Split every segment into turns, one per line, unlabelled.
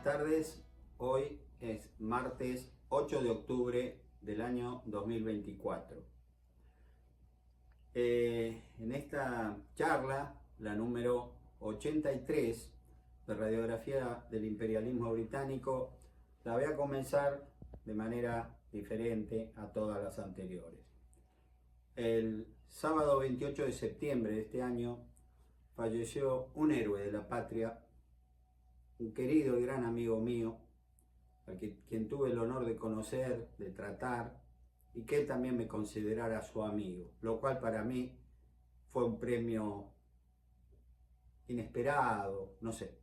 tardes. Hoy es martes 8 de octubre del año 2024. En esta charla, la número 83 de radiografía del imperialismo británico, la voy a comenzar de manera diferente a todas las anteriores. El sábado 28 de septiembre de este año falleció un héroe de la patria, un querido y gran amigo mío, quien tuve el honor de conocer, de tratar, y que él también me considerara su amigo, lo cual para mí fue un premio inesperado, no sé.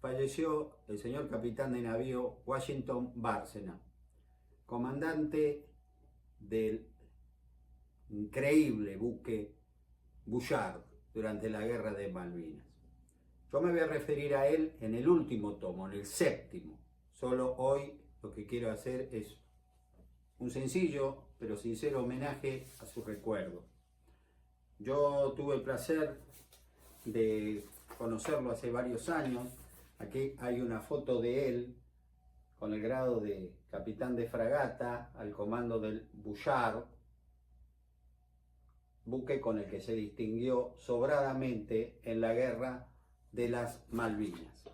Falleció el señor capitán de navío Washington Bárcena, comandante del increíble buque Bullard durante la guerra de Malvinas. Yo me voy a referir a él en el último tomo, en el séptimo. Solo hoy lo que quiero hacer es un sencillo pero sincero homenaje a su recuerdo. Yo tuve el placer de conocerlo hace varios años. Aquí hay una foto de él con el grado de capitán de fragata al comando del Bullard, buque con el que se distinguió sobradamente en la guerra de las Malvinas.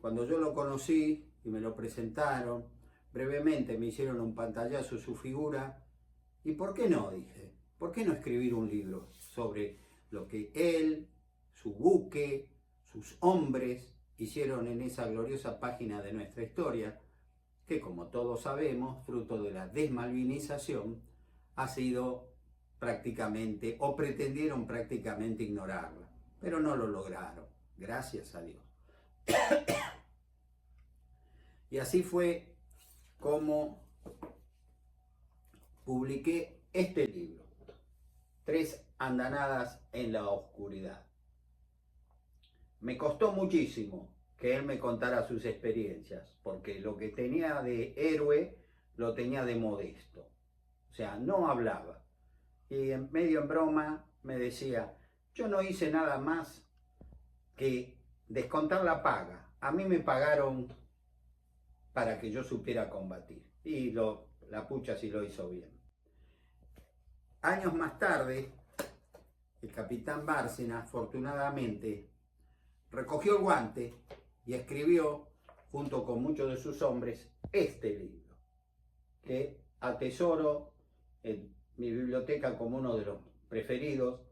Cuando yo lo conocí y me lo presentaron, brevemente me hicieron un pantallazo su figura, y ¿por qué no? Dije, ¿por qué no escribir un libro sobre lo que él, su buque, sus hombres hicieron en esa gloriosa página de nuestra historia, que como todos sabemos, fruto de la desmalvinización, ha sido prácticamente, o pretendieron prácticamente ignorarla, pero no lo lograron, gracias a Dios. Y así fue como publiqué este libro, 3 andanadas en la oscuridad. Me costó muchísimo que él me contara sus experiencias, porque lo que tenía de héroe lo tenía de modesto. O sea, no hablaba. Y medio en broma me decía, yo no hice nada más que descontar la paga. A mí me pagaron para que yo supiera combatir. Y la pucha sí lo hizo bien. Años más tarde, el capitán Bárcena, afortunadamente, recogió el guante y escribió, junto con muchos de sus hombres, este libro, que atesoro en mi biblioteca como uno de los preferidos,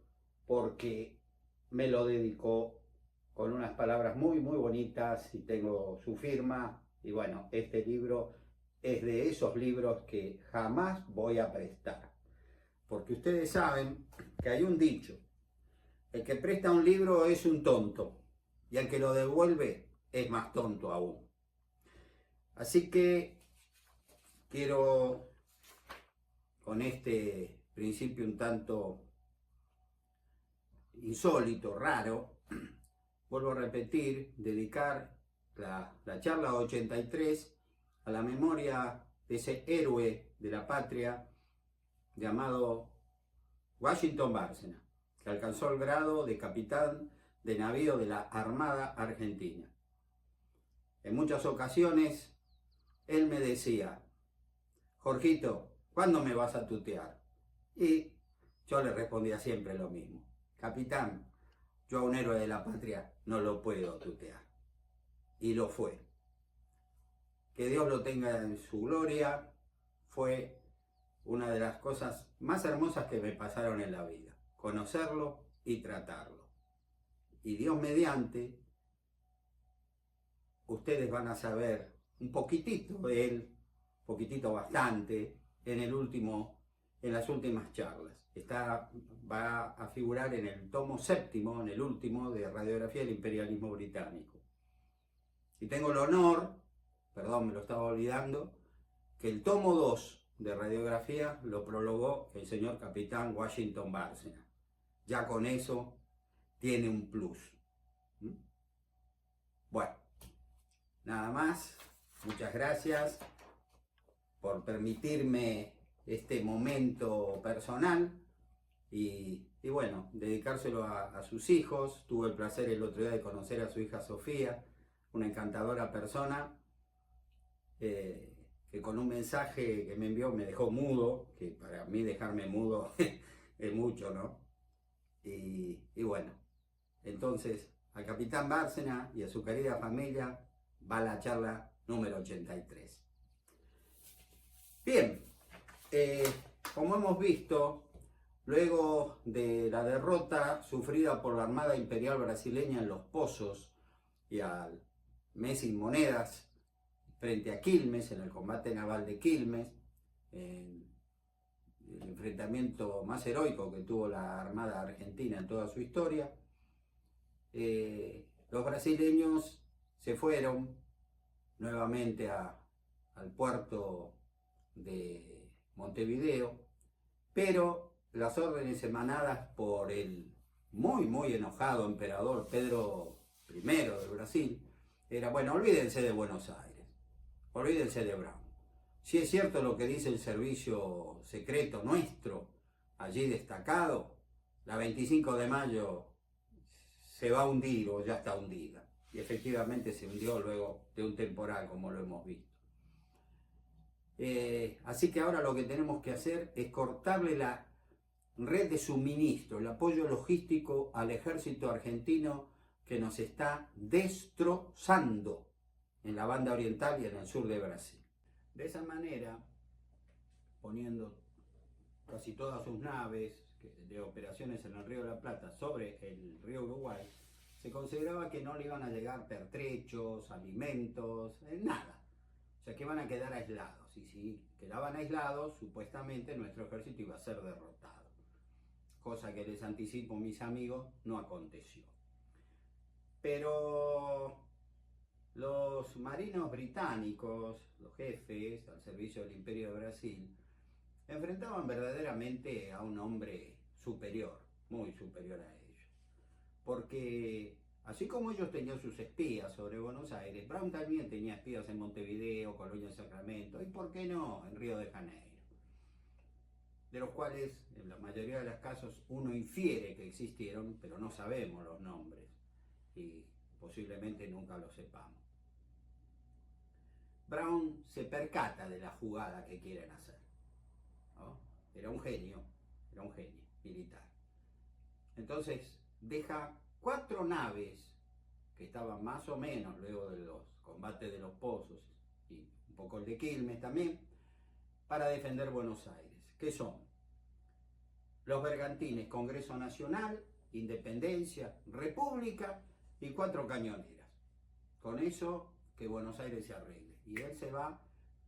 porque me lo dedicó con unas palabras muy bonitas y tengo su firma. Y bueno, este libro es de esos libros que jamás voy a prestar, porque ustedes saben que hay un dicho: el que presta un libro es un tonto, y el que lo devuelve es más tonto aún. Así que quiero, con este principio un tanto insólito, raro, vuelvo a repetir, dedicar la charla 83 a la memoria de ese héroe de la patria llamado Washington Bárcena, que alcanzó el grado de capitán de navío de la Armada Argentina. En muchas ocasiones él me decía, Jorgito, ¿cuándo me vas a tutear? Y yo le respondía siempre lo mismo, capitán, yo a un héroe de la patria no lo puedo tutear. Y lo fue. Que Dios lo tenga en su gloria. Fue una de las cosas más hermosas que me pasaron en la vida, conocerlo y tratarlo. Y Dios mediante, ustedes van a saber un poquitito de él, poquitito bastante, en las últimas charlas. Va a figurar en el tomo séptimo, en el último, de radiografía del imperialismo británico. Y tengo el honor, perdón, me lo estaba olvidando, que el tomo 2 de radiografía lo prologó el señor capitán Washington Bárcena. Ya con eso tiene un plus. Bueno, nada más. Muchas gracias por permitirme este momento personal y y bueno, dedicárselo a sus hijos. Tuve el placer el otro día de conocer a su hija Sofía, una encantadora persona, que con un mensaje que me envió me dejó mudo, que para mí dejarme mudo es mucho, ¿no? Y bueno, entonces al capitán Bárcena y a su querida familia va la charla número 83. Bien, como hemos visto, luego de la derrota sufrida por la Armada Imperial Brasileña en Los Pozos y al mes sin monedas frente a Quilmes, en el combate naval de Quilmes, en el enfrentamiento más heroico que tuvo la Armada Argentina en toda su historia, los brasileños se fueron nuevamente al puerto de Montevideo, pero las órdenes emanadas por el muy enojado emperador Pedro I de Brasil era, bueno, olvídense de Buenos Aires, olvídense de Brown. Si es cierto lo que dice el servicio secreto nuestro, allí destacado, la 25 de mayo se va a hundir o ya está hundida. Y efectivamente se hundió luego de un temporal, como lo hemos visto. Así que ahora lo que tenemos que hacer es cortarle la red de suministro, el apoyo logístico al ejército argentino que nos está destrozando en la banda oriental y en el sur de Brasil. De esa manera, poniendo casi todas sus naves de operaciones en el Río de la Plata sobre el río Uruguay, se consideraba que no le iban a llegar pertrechos, alimentos, nada. O sea, que iban a quedar aislados. Y si quedaban aislados, supuestamente nuestro ejército iba a ser derrotado. Cosa que les anticipo, mis amigos, no aconteció. Pero los marinos británicos, los jefes al servicio del Imperio de Brasil, enfrentaban verdaderamente a un hombre superior, muy superior a ellos. Porque así como ellos tenían sus espías sobre Buenos Aires, Brown también tenía espías en Montevideo, Colonia Sacramento, y por qué no, en Río de Janeiro. De los cuales, en la mayoría de los casos, uno infiere que existieron, pero no sabemos los nombres, y posiblemente nunca los sepamos. Brown se percata de la jugada que quieren hacer, ¿no? Era un genio militar. Entonces deja 4 naves que estaban más o menos luego de los combates de Los Pozos y un poco el de Quilmes también, para defender Buenos Aires, que son los bergantines Congreso Nacional, Independencia, República y 4 cañoneras. Con eso que Buenos Aires se arregle. Y él se va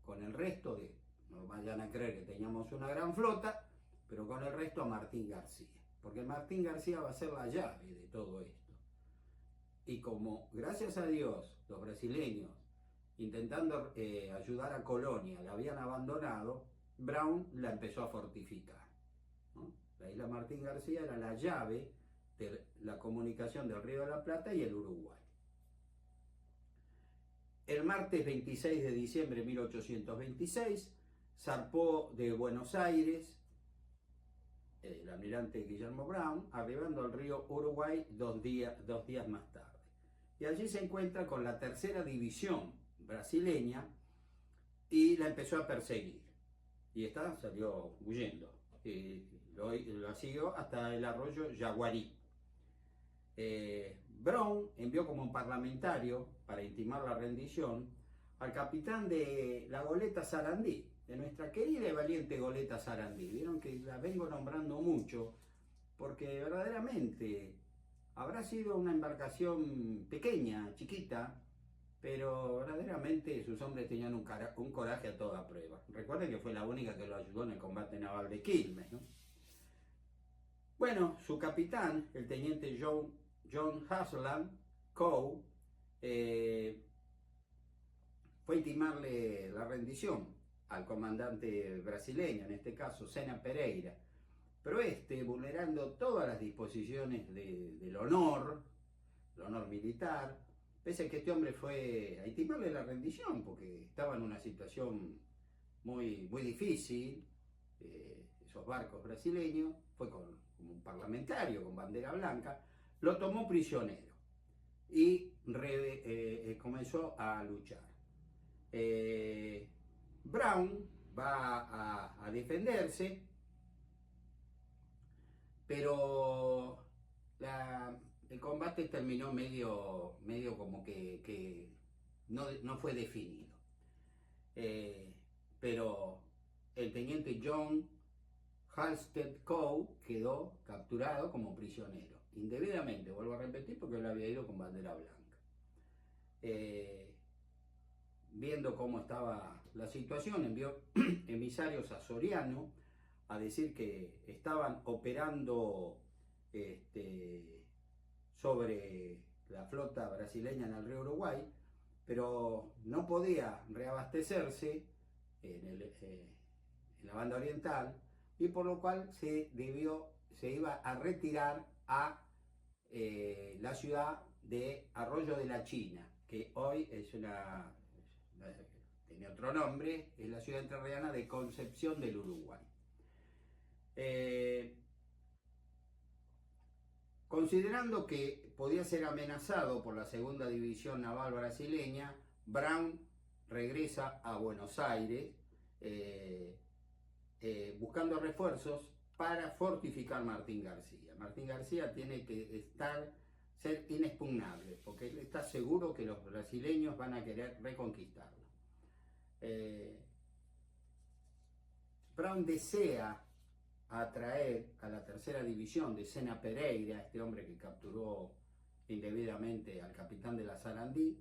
con el resto de, no vayan a creer que teníamos una gran flota, pero con el resto a Martín García. Porque Martín García va a ser la llave de todo esto. Y como, gracias a Dios, los brasileños, intentando ayudar a Colonia, la habían abandonado, Brown la empezó a fortificar, ¿no? La isla Martín García era la llave de la comunicación del Río de la Plata y el Uruguay. El martes 26 de diciembre de 1826 zarpó de Buenos Aires el almirante Guillermo Brown, arribando al río Uruguay 2 días más tarde. Y allí se encuentra con la tercera división brasileña y la empezó a perseguir. Y esta salió huyendo. Y lo siguió hasta el arroyo Yaguarí. Brown envió como un parlamentario, para intimar la rendición, al capitán de la goleta Sarandí, de nuestra querida y valiente goleta Sarandí. Vieron que la vengo nombrando mucho, porque verdaderamente habrá sido una embarcación pequeña, chiquita, pero verdaderamente sus hombres tenían un coraje a toda prueba. Recuerden que fue la única que lo ayudó en el combate naval de Quilmes, ¿no? Bueno, su capitán, el teniente John Haslam Coe, fue a intimarle la rendición al comandante brasileño, en este caso Sena Pereira, pero vulnerando todas las disposiciones del honor militar, pese a que este hombre fue a intimarle la rendición porque estaba en una situación muy difícil, esos barcos brasileños, fue con como un parlamentario con bandera blanca, lo tomó prisionero y comenzó a luchar. Brown va a defenderse, pero el combate terminó medio como que no fue definido. Pero el teniente John Halstead Coe quedó capturado como prisionero, indebidamente, vuelvo a repetir, porque él había ido con bandera blanca. Viendo cómo estaba la situación, envió emisarios a Soriano a decir que estaban operando sobre la flota brasileña en el río Uruguay, pero no podía reabastecerse en la banda oriental, y por lo cual se iba a retirar a la ciudad de Arroyo de la China, que hoy tiene otro nombre, es la ciudad entrerriana de Concepción del Uruguay. Considerando que podía ser amenazado por la segunda división naval brasileña, Brown regresa a Buenos Aires buscando refuerzos para fortificar Martín García. Martín García tiene que ser inexpugnable, porque él está seguro que los brasileños van a querer reconquistarlo. Brown desea atraer a la tercera división de Sena Pereira, este hombre que capturó indebidamente al capitán de la Sarandí,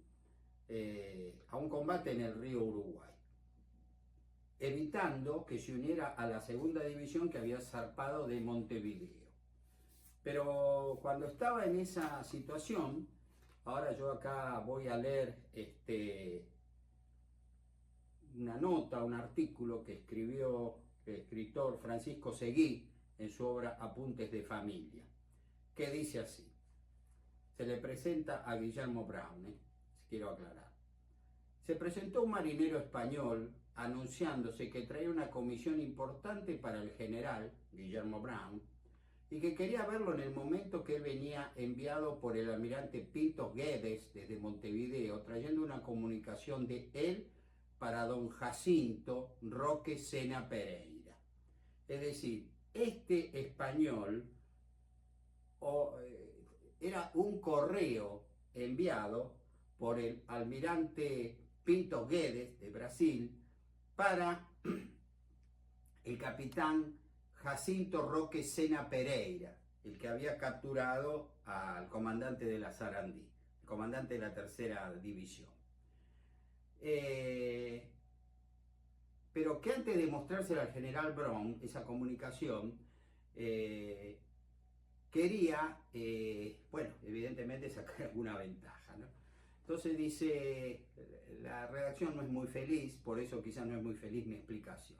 a un combate en el río Uruguay, evitando que se uniera a la segunda división que había zarpado de Montevideo. Pero cuando estaba en esa situación, ahora yo acá voy a leer una nota, un artículo que escribió el escritor Francisco Seguí en su obra Apuntes de Familia, que dice así: se le presenta a Guillermo Brown, quiero aclarar. Se presentó un marinero español anunciándose que traía una comisión importante para el general Guillermo Brown y que quería verlo en el momento que él venía enviado por el almirante Pinto Guedes desde Montevideo, trayendo una comunicación de él para don Jacinto Roque Sena Pereira. Es decir, este español era un correo enviado por el almirante Pinto Guedes de Brasil para el capitán Jacinto Roque Sena Pereira, el que había capturado al comandante de la Sarandí, el comandante de la tercera división. Pero que antes de mostrársela al general Brown, esa comunicación, quería, bueno, evidentemente sacar alguna ventaja, ¿no? Entonces dice, la redacción no es muy feliz, por eso quizás no es muy feliz mi explicación.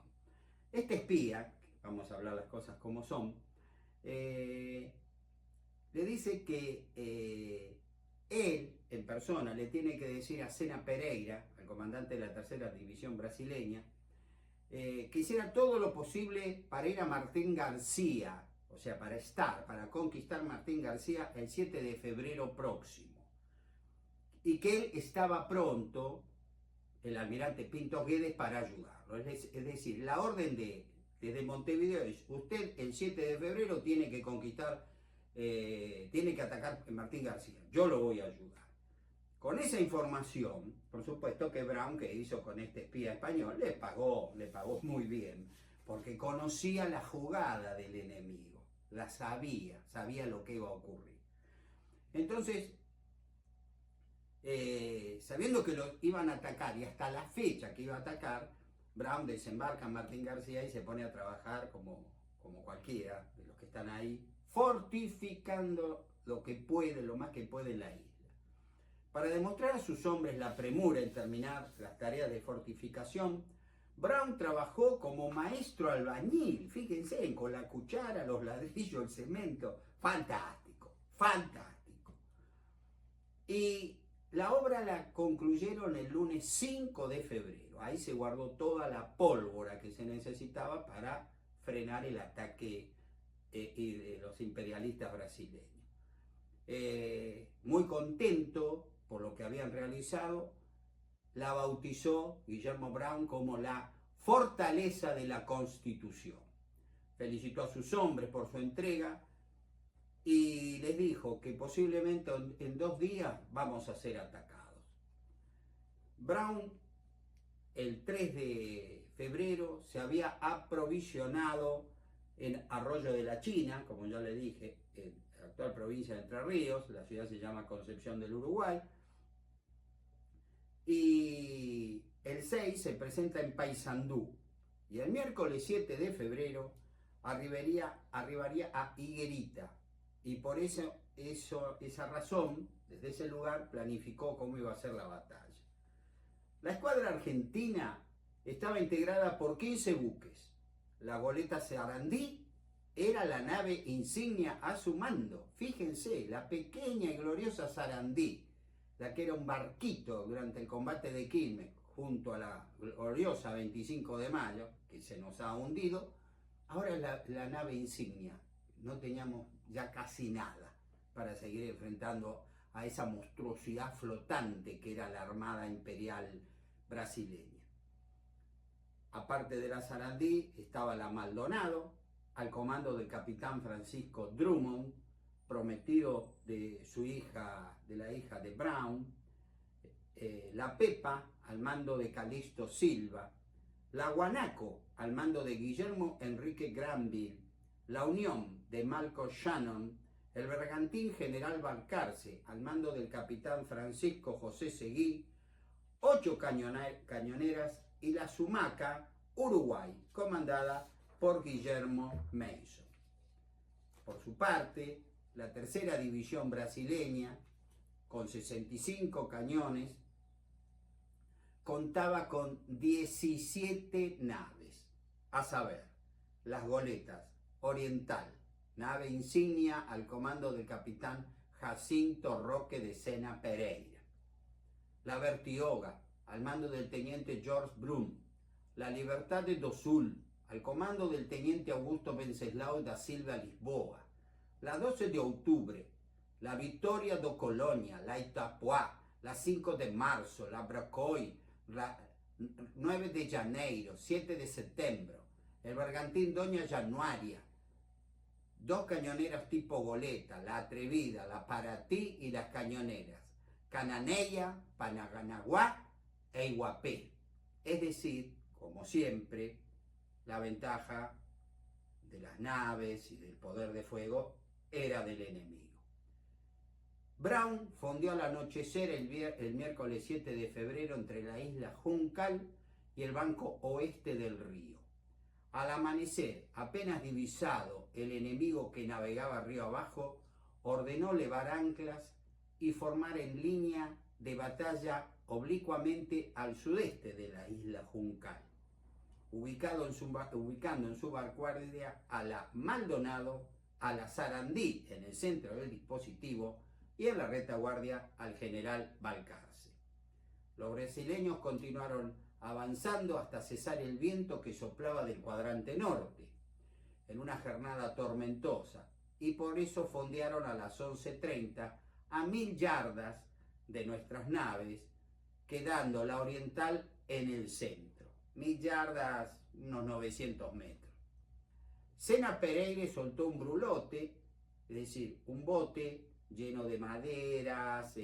Este espía, vamos a hablar las cosas como son, le dice que él, en persona, le tiene que decir a Sena Pereira, al comandante de la tercera división brasileña, que hiciera todo lo posible para ir a Martín García, o sea, para conquistar Martín García el 7 de febrero próximo. Y que él estaba pronto, el almirante Pinto Guedes, para ayudarlo. Es decir, la orden desde Montevideo es: usted el 7 de febrero tiene que conquistar, tiene que atacar a Martín García, yo lo voy a ayudar. Con esa información, por supuesto que Brown, que hizo con este espía español, le pagó muy bien, porque conocía la jugada del enemigo, la sabía lo que iba a ocurrir. Entonces, sabiendo que lo iban a atacar y hasta la fecha que iba a atacar, Brown desembarca en Martín García y se pone a trabajar como cualquiera de los que están ahí, fortificando lo que puede, lo más que puede en la isla. Para demostrar a sus hombres la premura en terminar las tareas de fortificación, Brown trabajó como maestro albañil, fíjense, con la cuchara, los ladrillos, el cemento, fantástico, fantástico. Y la obra la concluyeron el lunes 5 de febrero. Ahí se guardó toda la pólvora que se necesitaba para frenar el ataque y de los imperialistas brasileños. Muy contento por lo que habían realizado, la bautizó Guillermo Brown como la fortaleza de la Constitución. Felicitó a sus hombres por su entrega y les dijo que posiblemente en 2 días vamos a ser atacados. Brown, el 3 de febrero, se había aprovisionado en Arroyo de la China, como ya le dije, en la actual provincia de Entre Ríos. La ciudad se llama Concepción del Uruguay. Y el 6 se presenta en Paysandú. Y el miércoles 7 de febrero arribaría a Higuerita. Y por esa razón, desde ese lugar, planificó cómo iba a ser la batalla. La escuadra argentina estaba integrada por 15 buques. La goleta Sarandí era la nave insignia a su mando. Fíjense, la pequeña y gloriosa Sarandí, la que era un barquito durante el combate de Quilmes, junto a la gloriosa 25 de mayo, que se nos ha hundido, ahora es la nave insignia. No teníamos ya casi nada para seguir enfrentando a esa monstruosidad flotante que era la Armada Imperial brasileña. Aparte de la Sarandí estaba la Maldonado, al comando del capitán Francisco Drummond, prometido de la hija de Brown, la Pepa al mando de Calixto Silva, la Guanaco al mando de Guillermo Enrique Granville, la Unión de Malcolm Shannon, el bergantín General Balcarce al mando del capitán Francisco José Seguí, 8 cañoneras y la Sumaca Uruguay, comandada por Guillermo Mason. Por su parte, la tercera división brasileña, con 65 cañones, contaba con 17 naves, a saber, las goletas Oriental, nave insignia al comando del capitán Jacinto Roque de Sena Pereira, la Bertioga, al mando del teniente George Brum, la Libertad do Sul, al comando del teniente Augusto Wenceslao da Silva Lisboa, la 12 de octubre, la Vitória do Colônia, la Itapuá, la 5 de marzo, la Bracoi, la 9 de janeiro, 7 de septiembre, el bergantín Doña Januaria, 2 cañoneras tipo goleta, la Atrevida, la Paraty y las cañoneras Cananeia, Paranaguá e Iguapé. Es decir, como siempre, la ventaja de las naves y del poder de fuego era del enemigo. Brown fondeó al anochecer el miércoles 7 de febrero entre la isla Juncal y el banco oeste del río. Al amanecer, apenas divisado el enemigo que navegaba río abajo, ordenó levar anclas y formar en línea de batalla oblicuamente al sudeste de la isla Juncal, ubicando en su vanguardia a la Maldonado, a la Sarandí en el centro del dispositivo y en la retaguardia al general Balcarce. Los brasileños continuaron avanzando hasta cesar el viento que soplaba del cuadrante norte, en una jornada tormentosa, y por eso fondearon a las 11:30 a 1000 yardas de nuestras naves, quedando la Oriental en el centro. 1000 yardas, unos 900 metros. Sena Pereira soltó un brulote, es decir, un bote lleno de maderas,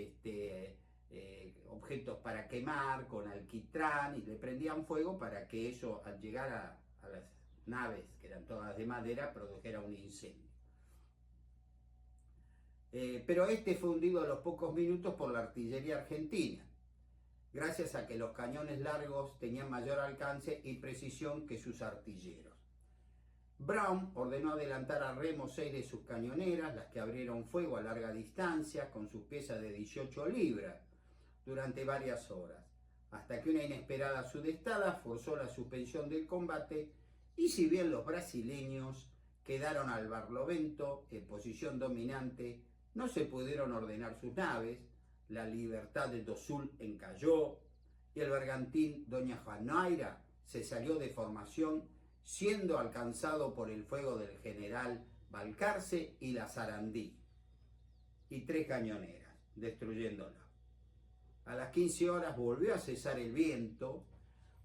objetos para quemar con alquitrán, y le prendían fuego para que eso, al llegar a las naves, que eran todas de madera, produjera un incendio. Pero fue hundido a los pocos minutos por la artillería argentina, gracias a que los cañones largos tenían mayor alcance y precisión que sus artilleros. Brown ordenó adelantar a remo 6 de sus cañoneras, las que abrieron fuego a larga distancia con sus piezas de 18 libras durante varias horas, hasta que una inesperada sudestada forzó la suspensión del combate, y si bien los brasileños quedaron al barlovento en posición dominante, no se pudieron ordenar sus naves, la Libertad do Sul encalló y el bergantín Doña Januaria se salió de formación, siendo alcanzado por el fuego del general Balcarce y la Sarandí, y 3 cañoneras, destruyéndola. A las 15 horas volvió a cesar el viento,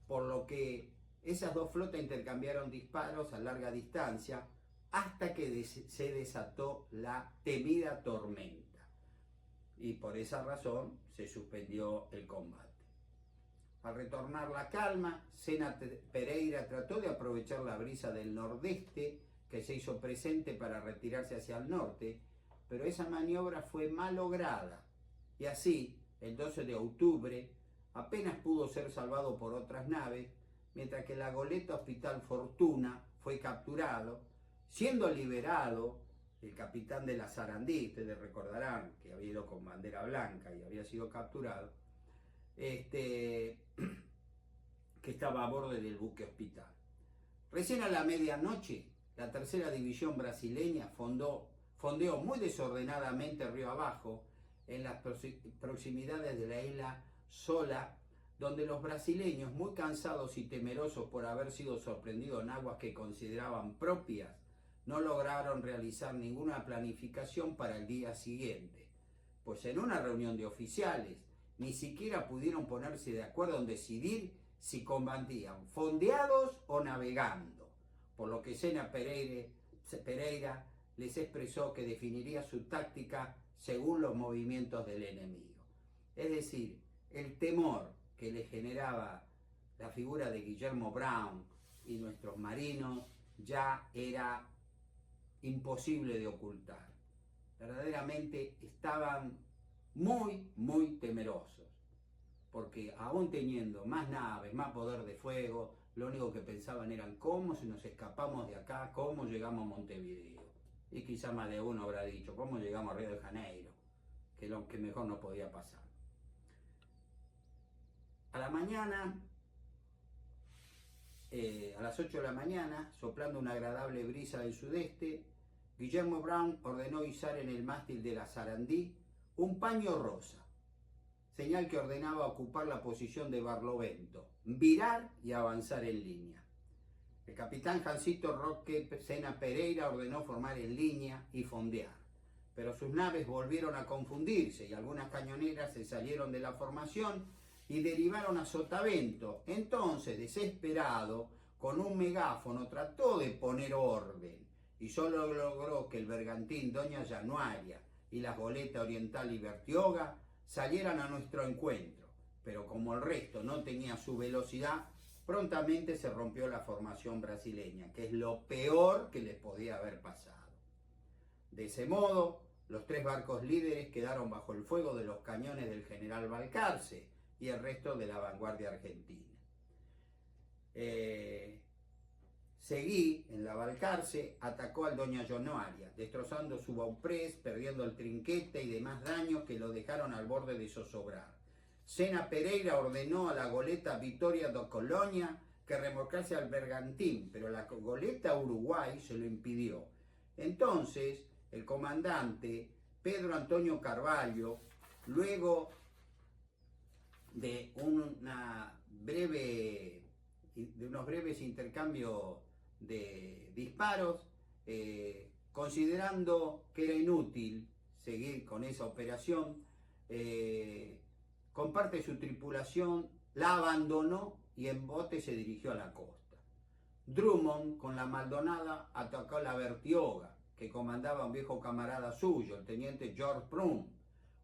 por lo que esas 2 flotas intercambiaron disparos a larga distancia hasta que se desató la temida tormenta. Y por esa razón se suspendió el combate. Al retornar la calma, Sena Pereira trató de aprovechar la brisa del nordeste que se hizo presente para retirarse hacia el norte, pero esa maniobra fue mal lograda, y así, el 12 de octubre, apenas pudo ser salvado por otras naves, mientras que la goleta Hospital Fortuna fue capturado, siendo liberado el capitán de la Sarandí. Ustedes recordarán que había ido con bandera blanca y había sido capturado, que estaba a bordo del buque Hospital. Recién a la medianoche, la tercera división brasileña fondeó muy desordenadamente río abajo en las proximidades de la isla Sola, donde los brasileños, muy cansados y temerosos por haber sido sorprendidos en aguas que consideraban propias, no lograron realizar ninguna planificación para el día siguiente, pues en una reunión de oficiales ni siquiera pudieron ponerse de acuerdo en decidir si combatían fondeados o navegando, por lo que Sena Pereira les expresó que definiría su táctica según los movimientos del enemigo. Es decir, el temor que le generaba la figura de Guillermo Brown y nuestros marinos ya era imposible de ocultar. Verdaderamente estaban muy temerosos, porque aún teniendo más naves, más poder de fuego, lo único que pensaban eran cómo si nos escapamos de acá, cómo llegamos a Montevideo. Y quizá más de uno habrá dicho, cómo llegamos a Río de Janeiro, que lo que mejor no podía pasar. A la mañana, a las 8 de la mañana, soplando una agradable brisa del sudeste, Guillermo Brown ordenó izar en el mástil de la Sarandí un paño rosa, señal que ordenaba ocupar la posición de Barlovento, virar y avanzar en línea. El capitán Jancito Roque Sena Pereira ordenó formar en línea y fondear, pero sus naves volvieron a confundirse y algunas cañoneras se salieron de la formación y derivaron a Sotavento. Entonces, desesperado, con un megáfono trató de poner orden y solo logró que el bergantín Doña Januaria y la goleta Oriental y Bertioga salieran a nuestro encuentro, pero como el resto no tenía su velocidad, prontamente se rompió la formación brasileña, que es lo peor que les podía haber pasado. De ese modo, los 3 barcos líderes quedaron bajo el fuego de los cañones del general Balcarce y el resto de la vanguardia argentina. Seguí, en la Balcarce, atacó al Doña Januaria, destrozando su bauprés, perdiendo el trinquete y demás daños que lo dejaron al borde de zozobrar. Sena Pereira ordenó a la goleta Victoria da Colonia que remolcase al bergantín, pero la goleta Uruguay se lo impidió. Entonces, el comandante Pedro Antonio Carvalho, luego de unos breves intercambios de disparos, considerando que era inútil seguir con esa operación, con parte de su tripulación la abandonó y en bote se dirigió a la costa. Drummond, con la Maldonada, atacó a la Bertioga, que comandaba un viejo camarada suyo, el teniente George Prum.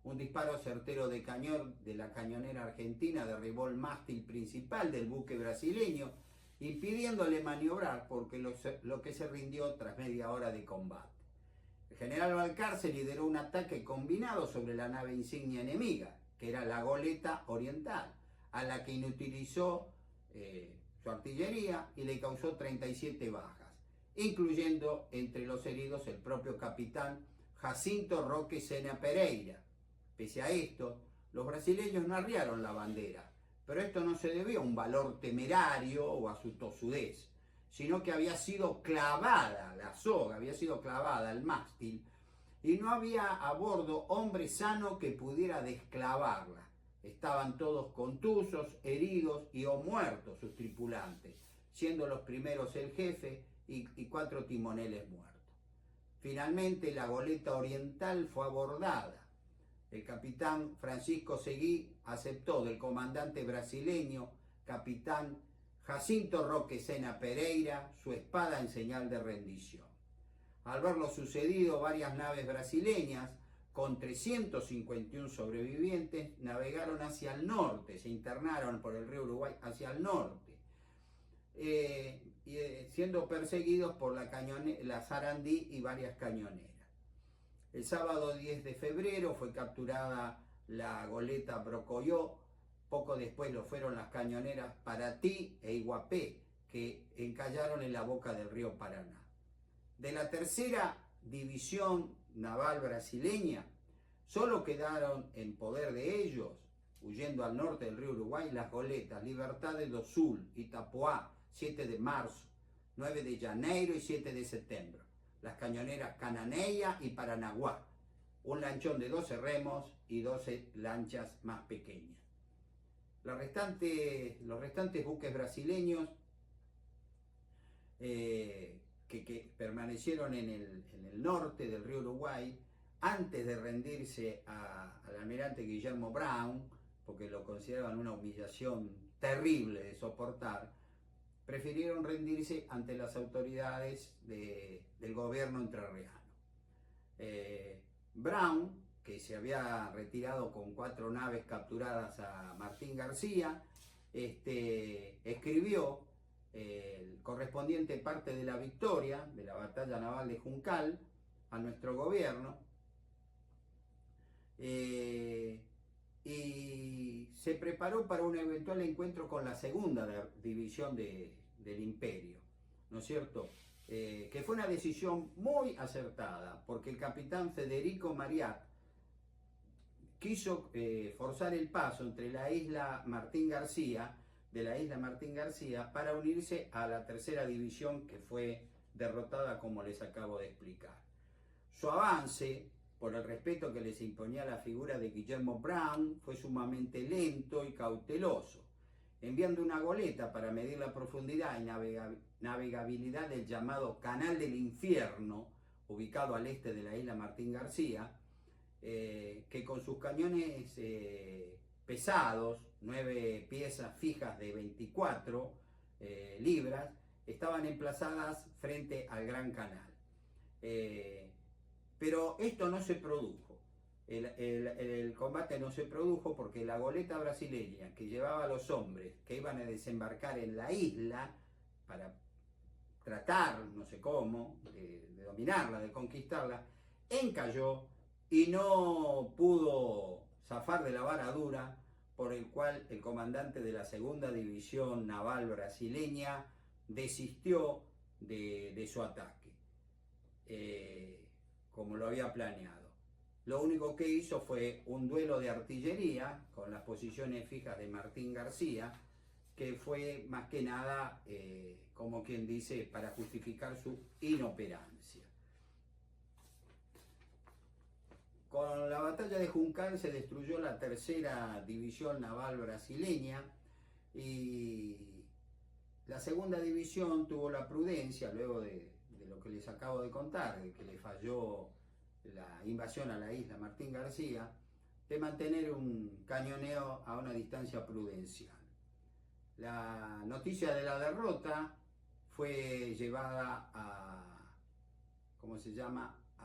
Un disparo certero de cañón de la cañonera argentina derribó el mástil principal del buque brasileño, impidiéndole maniobrar, porque lo que se rindió tras media hora de combate. El general Balcarce lideró un ataque combinado sobre la nave insignia enemiga, que era la goleta Oriental, a la que inutilizó su artillería y le causó 37 bajas, incluyendo entre los heridos el propio capitán Jacinto Roque Sena Pereira. Pese a esto, los brasileños no arriaron la bandera, pero esto no se debió a un valor temerario o a su tosudez, sino que había sido clavada la soga, había sido clavada al mástil, y no había a bordo hombre sano que pudiera desclavarla. Estaban todos contusos, heridos y o muertos sus tripulantes, siendo los primeros el jefe y 4 timoneles muertos. Finalmente la goleta oriental fue abordada. El capitán Francisco Seguí aceptó del comandante brasileño, capitán Jacinto Roque Sena Pereira, su espada en señal de rendición. Al ver lo sucedido, varias naves brasileñas con 351 sobrevivientes navegaron hacia el norte, se internaron por el río Uruguay hacia el norte, siendo perseguidos por la Sarandí y varias cañoneras. El sábado 10 de febrero fue capturada la goleta Brocoyó. Poco después lo fueron las cañoneras Paraty e Iguapé, que encallaron en la boca del río Paraná. De la tercera división naval brasileña, solo quedaron en poder de ellos, huyendo al norte del río Uruguay, las goletas Libertad do Sul, Itapoá, 7 de marzo, 9 de janeiro y 7 de septiembre. Las cañoneras Cananeia y Paranaguá, un lanchón de 12 remos y 12 lanchas más pequeñas. Los restantes buques brasileños que permanecieron en el norte del río Uruguay, antes de rendirse al almirante Guillermo Brown, porque lo consideraban una humillación terrible de soportar, prefirieron rendirse ante las autoridades del gobierno entrerriano. Brown, que se había retirado con 4 naves capturadas a Martín García, escribió el correspondiente parte de la victoria de la batalla naval de Juncal a nuestro gobierno, y se preparó para un eventual encuentro con la segunda división del imperio, ¿no es cierto? Que fue una decisión muy acertada, porque el capitán Federico Mariat quiso forzar el paso entre la isla Martín García, para unirse a la tercera división, que fue derrotada, como les acabo de explicar. Su avance, por el respeto que les imponía la figura de Guillermo Brown, fue sumamente lento y cauteloso, enviando una goleta para medir la profundidad y navegabilidad del llamado Canal del Infierno, ubicado al este de la isla Martín García, que con sus cañones pesados, 9 piezas fijas de 24 libras, estaban emplazadas frente al Gran Canal. Pero esto no se produjo. El combate no se produjo porque la goleta brasileña, que llevaba a los hombres que iban a desembarcar en la isla para tratar, no sé cómo, de dominarla, de conquistarla, encalló y no pudo zafar de la vara dura, por el cual el comandante de la segunda división naval brasileña desistió de su ataque, como lo había planeado. Lo único que hizo fue un duelo de artillería con las posiciones fijas de Martín García, que fue más que nada, como quien dice, para justificar su inoperancia. Con la batalla de Juncal se destruyó la tercera división naval brasileña, y la segunda división tuvo la prudencia, luego de lo que les acabo de contar, de que le falló la invasión a la isla Martín García, de mantener un cañoneo a una distancia prudencial. La noticia de la derrota fue llevada a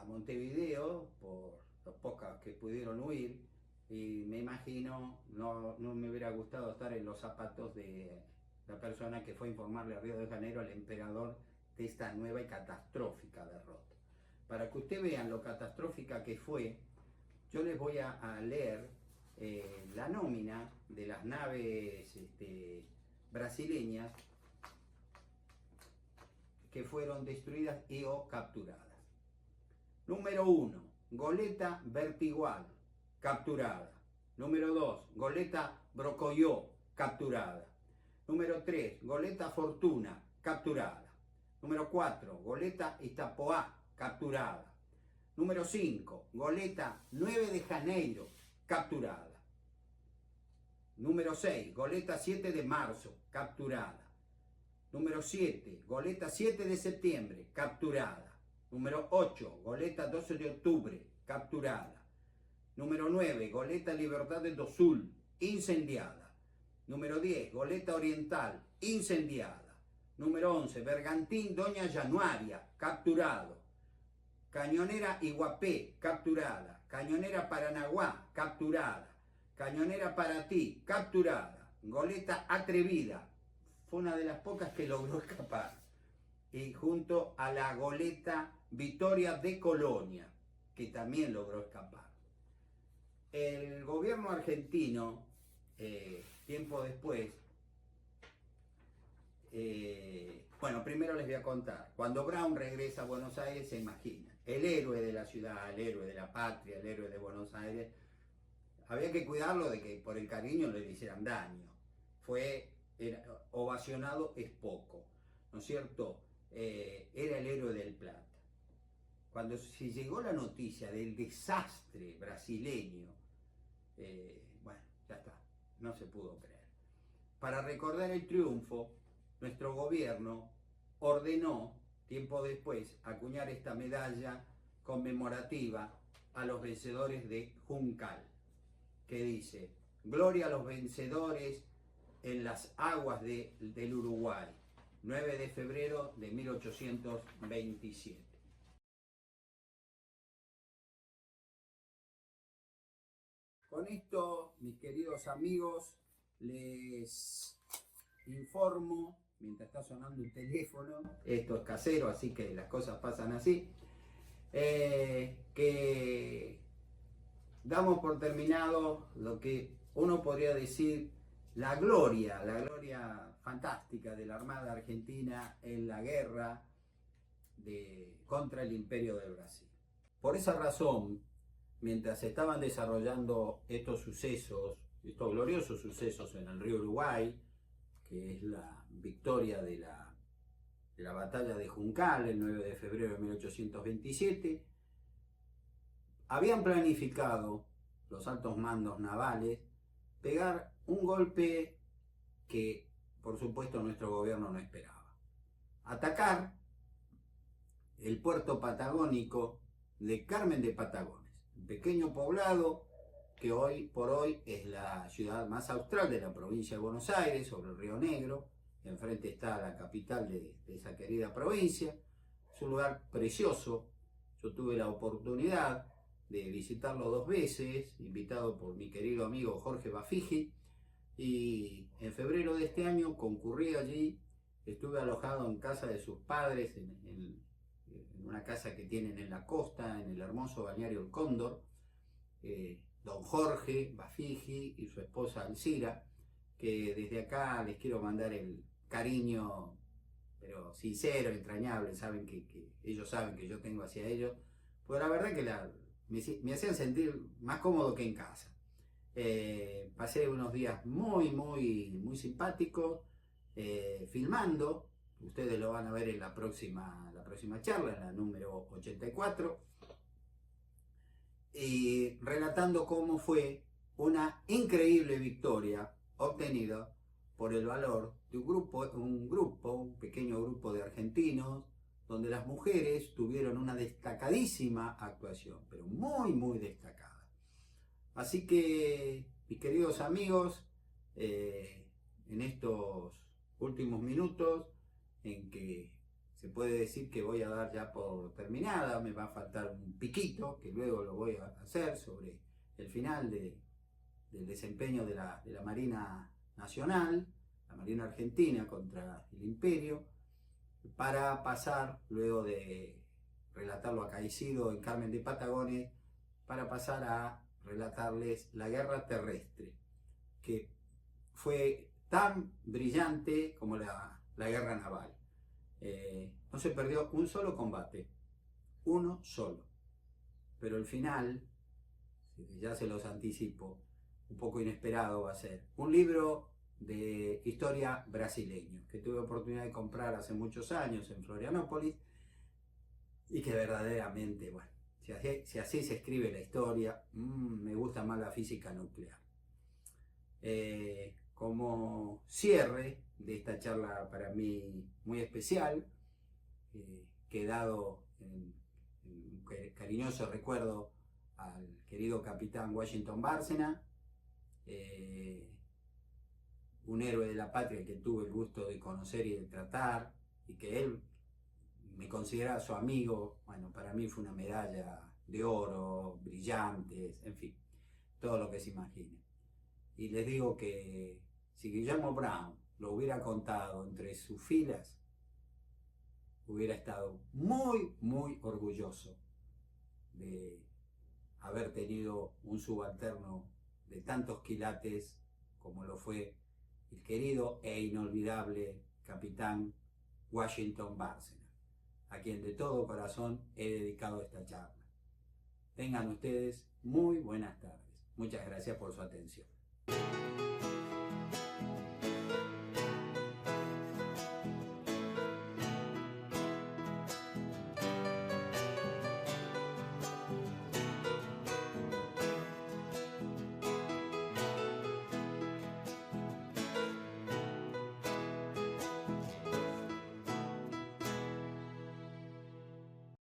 Montevideo por los pocos que pudieron huir, y me imagino, no me hubiera gustado estar en los zapatos de la persona que fue a informarle a Río de Janeiro, al emperador, de esta nueva y catastrófica derrota. Para que ustedes vean lo catastrófica que fue, yo les voy a leer la nómina de las naves brasileñas que fueron destruidas y o capturadas. Número 1, goleta Vertigual, capturada. Número 2, goleta Brocoyó, capturada. Número 3, goleta Fortuna, capturada. Número 4, goleta Itapoá, capturada. Número 5, goleta 9 de Janeiro, capturada. Número 6, goleta 7 de marzo, capturada. Número 7, goleta 7 de septiembre, capturada. Número 8, goleta 12 de octubre, capturada. Número 9, goleta Libertad do Sul, incendiada. Número 10, goleta Oriental, incendiada. Número 11, bergantín Doña Januaria, capturado. Cañonera Iguapé, capturada. Cañonera Paranaguá, capturada. Cañonera Paraty, capturada. Goleta Atrevida, fue una de las pocas que logró escapar. Y junto a la goleta Victoria de Colonia, que también logró escapar. El gobierno argentino, tiempo después, bueno, primero les voy a contar, cuando Brown regresa a Buenos Aires, se imagina, el héroe de la ciudad, el héroe de la patria, el héroe de Buenos Aires, había que cuidarlo de que por el cariño le hicieran daño. Ovacionado es poco, ¿no es cierto? Era el héroe del Plata. Cuando se llegó la noticia del desastre brasileño, bueno, ya está, no se pudo creer. Para recordar el triunfo, nuestro gobierno ordenó, tiempo después, acuñar esta medalla conmemorativa a los vencedores de Juncal, que dice: gloria a los vencedores en las aguas del Uruguay, 9 de febrero de 1827. Con esto, mis queridos amigos, les informo, mientras está sonando el teléfono, esto es casero, así que las cosas pasan así, que damos por terminado lo que uno podría decir la gloria fantástica de la Armada Argentina en la guerra contra el Imperio del Brasil. Por esa razón, mientras se estaban desarrollando estos sucesos, estos gloriosos sucesos en el río Uruguay, que es la victoria de la batalla de Juncal el 9 de febrero de 1827, habían planificado los altos mandos navales pegar un golpe que, por supuesto, nuestro gobierno no esperaba. Atacar el puerto patagónico de Carmen de Patagones, un pequeño poblado que hoy por hoy es la ciudad más austral de la provincia de Buenos Aires, sobre el Río Negro. Enfrente está la capital de esa querida provincia. Es un lugar precioso. Yo tuve la oportunidad de visitarlo 2 veces, invitado por mi querido amigo Jorge Bafigi, y en febrero de este año concurrí allí. Estuve alojado en casa de sus padres, en una casa que tienen en la costa, en el hermoso balneario El Cóndor. Don Jorge Bafigi y su esposa Alcira, que desde acá les quiero mandar el cariño, pero sincero, entrañable, ellos saben que yo tengo hacia ellos, pues la verdad que me hacían sentir más cómodo que en casa. Pasé unos días muy simpáticos, filmando. Ustedes lo van a ver en la próxima charla, en la número 84, y relatando cómo fue una increíble victoria obtenida por el valor de un pequeño grupo de argentinos, donde las mujeres tuvieron una destacadísima actuación, pero muy destacada. Así que, mis queridos amigos, en estos últimos minutos en que se puede decir que voy a dar ya por terminada, me va a faltar un piquito, que luego lo voy a hacer sobre el final del desempeño de la Marina Nacional, la Marina Argentina contra el Imperio, para pasar, luego de relatar lo acaecido en Carmen de Patagones, para pasar a relatarles la guerra terrestre, que fue tan brillante como la guerra naval. No se perdió un solo combate, uno solo, pero el final, ya se los anticipo, un poco inesperado va a ser. Un libro de historia brasileño, que tuve oportunidad de comprar hace muchos años en Florianópolis, y que verdaderamente, bueno, si así se escribe la historia, me gusta más la física nuclear. Como cierre de esta charla para mí muy especial, que dado un cariñoso recuerdo al querido capitán Washington Bárcena, un héroe de la patria que tuve el gusto de conocer y de tratar, y que él me consideraba su amigo. Bueno, para mí fue una medalla de oro, brillantes, en fin, todo lo que se imagine. Y les digo que si Guillermo Brown lo hubiera contado entre sus filas, hubiera estado muy, muy orgulloso de haber tenido un subalterno de tantos quilates como lo fue el querido e inolvidable capitán Washington Bárcena, a quien de todo corazón he dedicado esta charla. Tengan ustedes muy buenas tardes. Muchas gracias por su atención.